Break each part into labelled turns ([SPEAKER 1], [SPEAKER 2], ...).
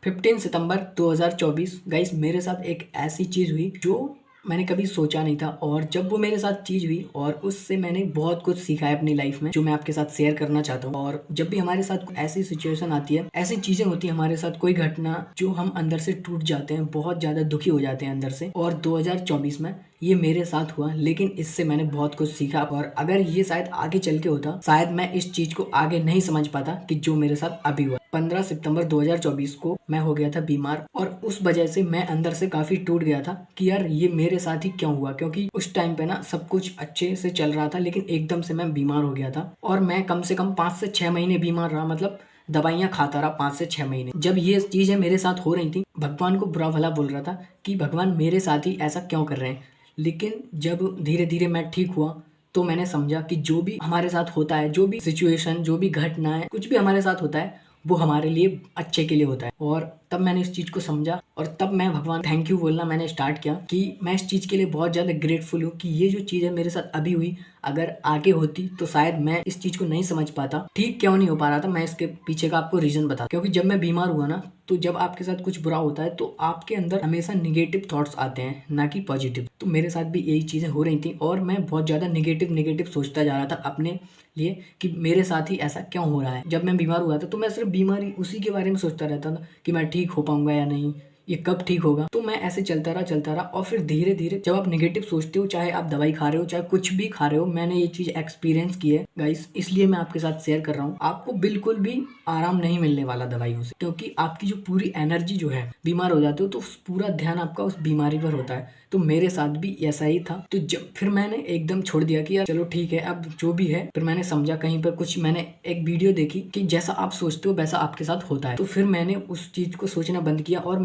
[SPEAKER 1] 15 सितंबर 2024 guys मेरे साथ एक ऐसी चीज़ हुई जो मैंने कभी सोचा नहीं था। और जब वो मेरे साथ चीज़ हुई और उससे मैंने बहुत कुछ सीखा है अपनी लाइफ में, जो मैं आपके साथ शेयर करना चाहता हूँ। और जब भी हमारे साथ ऐसी सिचुएशन आती है, ऐसी चीज़ें होती है हमारे साथ, कोई घटना जो हम अंदर से टूट जाते हैं, बहुत ज़्यादा दुखी हो जाते हैं अंदर से। और 2024 में ये मेरे साथ हुआ, लेकिन इससे मैंने बहुत कुछ सीखा। और अगर ये शायद आगे चल के होता, शायद मैं इस चीज़ को आगे नहीं समझ पाता कि जो मेरे साथ अभी हुआ। 15 सितंबर 2024 को मैं हो गया था बीमार, और उस वजह से मैं अंदर से काफी टूट गया था कि यार ये मेरे साथ ही क्यों हुआ। क्योंकि उस टाइम पे ना सब कुछ अच्छे से चल रहा था, लेकिन एकदम से मैं बीमार हो गया था। और मैं कम से कम 5 से 6 महीने बीमार रहा, मतलब दवाइयाँ खाता रहा 5 से 6 महीने। जब ये चीजें मेरे साथ हो रही थी, भगवान को बुरा भला बोल रहा था कि भगवान मेरे साथ ही ऐसा क्यों कर रहे हैं। लेकिन जब धीरे धीरे मैं ठीक हुआ तो मैंने समझा कि जो भी हमारे साथ होता है, जो भी सिचुएशन, जो भी घटना है, कुछ भी हमारे साथ होता है, वो हमारे लिए अच्छे के लिए होता है। और तब मैंने इस चीज़ को समझा, और तब मैं भगवान थैंक यू बोलना मैंने स्टार्ट किया कि मैं इस चीज़ के लिए बहुत ज़्यादा ग्रेटफुल हूँ कि ये जो चीज़ है मेरे साथ अभी हुई, अगर आगे होती तो शायद मैं इस चीज़ को नहीं समझ पाता, ठीक क्यों नहीं हो पा रहा था। मैं इसके पीछे का आपको रीज़न बता, क्योंकि जब मैं बीमार हुआ ना, तो जब आपके साथ कुछ बुरा होता है तो आपके अंदर हमेशा निगेटिव थॉट्स आते हैं, ना कि पॉजिटिव। तो मेरे साथ भी यही चीज़ें हो रही थी, और मैं बहुत ज़्यादा निगेटिव सोचता जा रहा था अपने लिए कि मेरे साथ ही ऐसा क्यों हो रहा है। जब मैं बीमार हुआ था तो मैं सिर्फ बीमारी उसी के बारे में सोचता रहता था कि मैं ठीक हो पाऊंगा या नहीं, ये कब ठीक होगा। तो मैं ऐसे चलता रहा। और फिर धीरे धीरे जब आप नेगेटिव सोचते हो, चाहे आप दवाई खा रहे हो, चाहे कुछ भी खा रहे हो, मैंने ये चीज एक्सपीरियंस की है गाइस, इसलिए मैं आपके साथ शेयर कर रहा हूँ। आपको बिल्कुल भी आराम नहीं मिलने वाला दवाइयों से, क्योंकि आपकी जो पूरी एनर्जी जो है, बीमार हो जाते हो तो पूरा ध्यान आपका उस बीमारी पर होता है। तो मेरे साथ भी ऐसा ही था। तो जब फिर मैंने एकदम छोड़ दिया कि यार चलो ठीक है, अब जो भी है। फिर मैंने समझा कहीं पर कुछ, मैंने एक वीडियो देखी कि जैसा आप सोचते हो वैसा आपके साथ होता है। तो फिर मैंने उस चीज को सोचना बंद किया, और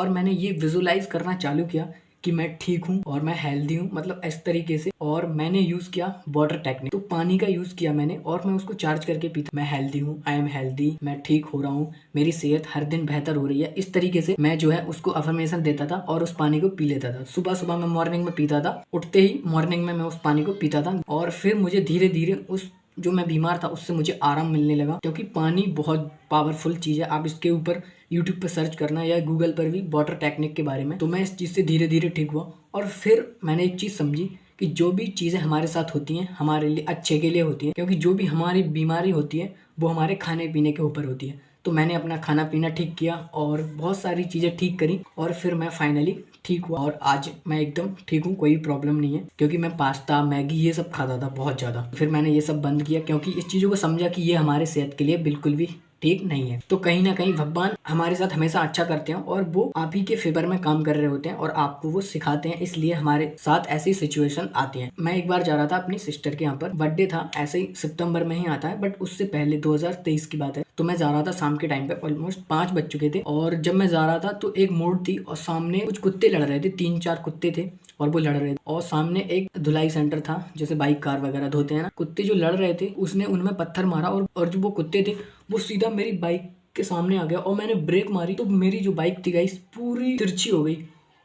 [SPEAKER 1] मैंने ये विजुलाइज करना चालू किया कि मैं ठीक हूँ और मैं हेल्दी हूँ, मतलब इस तरीके से। और मैंने यूज किया वाटर टेक्निक, तो पानी का यूज किया मैंने, और मैं उसको चार्ज करके पीता। मैं हेल्दी हूँ, आई एम हेल्दी, मैं ठीक हो रहा हूँ, मेरी सेहत हर दिन बेहतर हो रही है। इस तरीके से मैं जो है उसको अफर्मेशन देता था, और उस पानी को पी लेता था। सुबह सुबह मैं मॉर्निंग में पीता था, उठते ही मॉर्निंग में मैं उस पानी को पीता था। और फिर मुझे धीरे धीरे उस जो मैं बीमार था उससे मुझे आराम मिलने लगा, क्योंकि पानी बहुत पावरफुल चीज़ है। आप इसके ऊपर यूट्यूब पर सर्च करना, या गूगल पर भी वाटर टेक्निक के बारे में। तो मैं इस चीज़ से धीरे धीरे ठीक हुआ। और फिर मैंने एक चीज़ समझी कि जो भी चीज़ें हमारे साथ होती हैं हमारे लिए अच्छे के लिए होती हैं, क्योंकि जो भी हमारी बीमारी होती है वो हमारे खाने पीने के ऊपर होती है। तो मैंने अपना खाना पीना ठीक किया और बहुत सारी चीज़ें ठीक करी, और फिर मैं फाइनली ठीक हुआ। और आज मैं एकदम ठीक हूँ, कोई प्रॉब्लम नहीं है। क्योंकि मैं पास्ता, मैगी ये सब खाता था बहुत ज़्यादा, फिर मैंने ये सब बंद किया, क्योंकि इस चीज़ों को समझा कि ये हमारे सेहत के लिए बिल्कुल भी ठीक नहीं है। तो कहीं ना कहीं भगवान हमारे साथ हमेशा अच्छा करते हैं, और वो आप ही के फेवर में काम कर रहे होते हैं, और आपको वो सिखाते हैं, इसलिए हमारे साथ ऐसी सिचुएशन आती है। मैं एक बार जा रहा था अपनी सिस्टर के यहाँ पर, बर्थडे था, ऐसे ही सितंबर में ही आता है, बट उससे पहले 2023 की बात है। तो मैं जा रहा था शाम के टाइम पे, ऑलमोस्ट 5 बज चुके थे। और जब मैं जा रहा था तो एक मोड़ थी, और सामने कुछ कुत्ते लड़ रहे थे, 3-4 कुत्ते थे, और वो लड़ रहे थे। और सामने एक धुलाई सेंटर था, जैसे बाइक कार वगैरह धोते हैं ना। कुत्ते जो लड़ रहे थे उसने उनमें पत्थर मारा, और जो वो कुत्ते थे वो सीधा मेरी बाइक के सामने आ गया, और मैंने ब्रेक मारी तो मेरी जो बाइक थी गाइस पूरी तिरछी हो गई।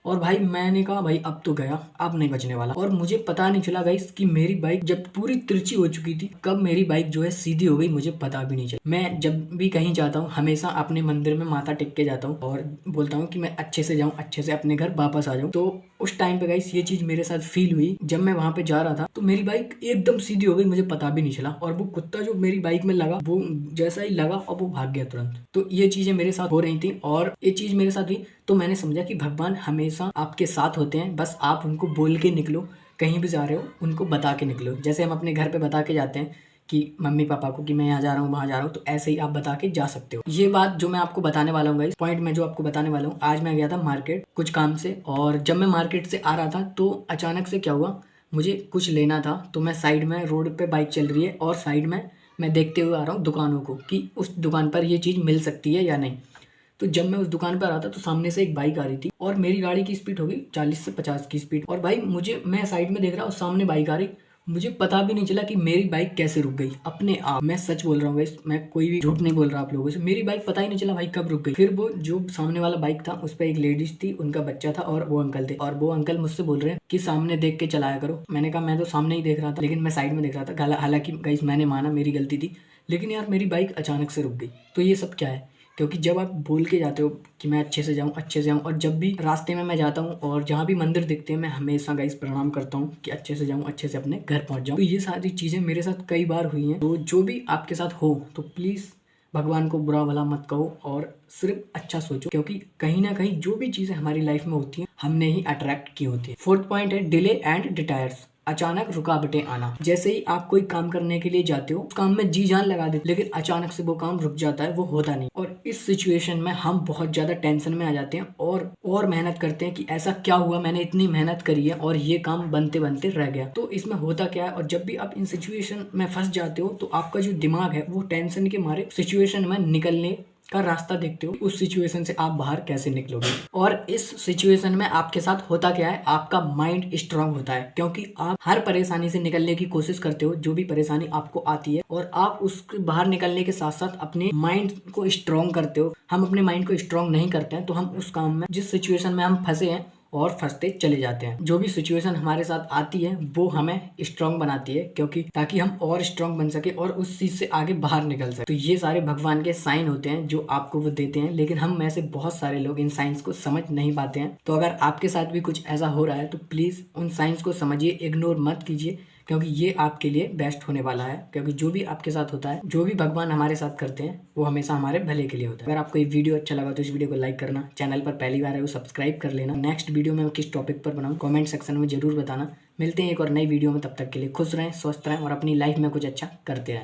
[SPEAKER 1] और भाई मैंने कहा भाई अब तो गया, अब नहीं बचने वाला। और मुझे पता नहीं चला गाइस कि मेरी बाइक जब पूरी तिरछी हो चुकी थी, कब मेरी बाइक जो है सीधी हो गई, मुझे पता भी नहीं चला। मैं जब भी कहीं जाता हूँ हमेशा अपने मंदिर में माथा टेक के जाता हूँ, और बोलता हूँ कि मैं अच्छे से जाऊँ, अच्छे से अपने घर वापस आ जाऊँ। तो उस टाइम पे गाइस ये चीज मेरे साथ फील हुई। जब मैं वहां पे जा रहा था तो मेरी बाइक एकदम सीधी हो गई, मुझे पता भी नहीं चला। और वो कुत्ता जो मेरी बाइक में लगा, वो जैसा ही लगा और वो भाग गया तुरंत। तो ये चीजें मेरे साथ हो रही थी, और ये चीज मेरे साथ हुई। तो मैंने समझा कि भगवान हमेशा आपके साथ होते हैं, बस आप उनको बोल के निकलो। कहीं भी जा रहे हो उनको बता के निकलो, जैसे हम अपने घर पे बता के जाते हैं कि मम्मी पापा को कि मैं यहाँ जा रहा हूँ, वहाँ जा रहा हूँ। तो ऐसे ही आप बता के जा सकते हो। ये बात जो मैं आपको बताने वाला हूँ, इस पॉइंट में जो आपको बताने वाला हूँ, आज मैं गया था मार्केट कुछ काम से। और जब मैं मार्केट से आ रहा था तो अचानक से क्या हुआ, मुझे कुछ लेना था। तो मैं साइड में, रोड पे बाइक चल रही है, और साइड में मैं देखते हुए आ रहा हूँ दुकानों को कि उस दुकान पर ये चीज़ मिल सकती है या नहीं। तो जब मैं उस दुकान पर आता तो सामने से एक बाइक आ रही थी, और मेरी गाड़ी की स्पीड हो गई 40 से 50 की स्पीड। और भाई मैं साइड में देख रहा हूँ, सामने बाइक आ रही, मुझे पता भी नहीं चला कि मेरी बाइक कैसे रुक गई अपने आप। मैं सच बोल रहा हूँ गाइस, मैं कोई भी झूठ नहीं बोल रहा आप लोगों से। मेरी बाइक पता ही नहीं चला भाई कब रुक गई। फिर वो जो सामने वाला बाइक था उस पर एक लेडीज थी, उनका बच्चा था, और वो अंकल थे। और वो अंकल मुझसे बोल रहे हैं कि सामने देख के चलाया करो। मैंने कहा मैं तो सामने ही देख रहा था, लेकिन मैं साइड में देख रहा था। हालांकि गाइस मैंने माना मेरी गलती थी, लेकिन यार मेरी बाइक अचानक से रुक गई। तो ये सब क्या है, क्योंकि जब आप बोल के जाते हो कि मैं अच्छे से जाऊँ, और जब भी रास्ते में मैं जाता हूँ और जहाँ भी मंदिर दिखते हैं मैं हमेशा गाइस प्रणाम करता हूँ कि अच्छे से जाऊँ, अच्छे से अपने घर पहुँच जाऊँ। तो ये सारी चीज़ें मेरे साथ कई बार हुई हैं। तो जो भी आपके साथ हो तो प्लीज़ भगवान को बुरा भला मत कहो और सिर्फ अच्छा सोचो, क्योंकि कहीं ना कहीं जो भी चीज़ें हमारी लाइफ में होती हैं हमने ही अट्रैक्ट की होती है। फोर्थ पॉइंट है डिले एंड डिटायर्स, अचानक रुकावटें आना। जैसे ही आप कोई काम करने के लिए जाते हो, काम में जी जान लगा देते, लेकिन अचानक से वो काम रुक जाता है, वो होता नहीं। और इस सिचुएशन में हम बहुत ज्यादा टेंशन में आ जाते हैं और मेहनत करते हैं कि ऐसा क्या हुआ, मैंने इतनी मेहनत करी है और ये काम बनते बनते रह गया। तो इसमें होता क्या है, और जब भी आप इन सिचुएशन में फंस जाते हो तो आपका जो दिमाग है वो टेंशन के मारे सिचुएशन में निकलने का रास्ता देखते हो, उस सिचुएशन से आप बाहर कैसे निकलोगे। और इस सिचुएशन में आपके साथ होता क्या है, आपका माइंड स्ट्रांग होता है, क्योंकि आप हर परेशानी से निकलने की कोशिश करते हो, जो भी परेशानी आपको आती है, और आप उसके बाहर निकलने के साथ साथ अपने माइंड को स्ट्रांग करते हो। हम अपने माइंड को स्ट्रांग नहीं करते हैं तो हम उस काम में, जिस सिचुएशन में हम फंसे हैं और फंसते चले जाते हैं। जो भी सिचुएशन हमारे साथ आती है वो हमें स्ट्रांग बनाती है, क्योंकि ताकि हम और स्ट्रांग बन सके और उस चीज से आगे बाहर निकल सके। तो ये सारे भगवान के साइन होते हैं जो आपको वो देते हैं, लेकिन हम में से बहुत सारे लोग इन साइंस को समझ नहीं पाते हैं। तो अगर आपके साथ भी कुछ ऐसा हो रहा है तो प्लीज उन साइंस को समझिए, इग्नोर मत कीजिए, क्योंकि ये आपके लिए बेस्ट होने वाला है। क्योंकि जो भी आपके साथ होता है, जो भी भगवान हमारे साथ करते हैं, वो हमेशा हमारे भले के लिए होता है। अगर आपको ये वीडियो अच्छा लगा तो इस वीडियो को लाइक करना, चैनल पर पहली बार है वो सब्सक्राइब कर लेना। नेक्स्ट वीडियो में मैं किस टॉपिक पर बनाऊं कमेंट सेक्शन में जरूर बताना। मिलते हैं एक और नई वीडियो में, तब तक के लिए खुश रहें, स्वस्थ रहें और अपनी लाइफ में कुछ अच्छा करते रहें।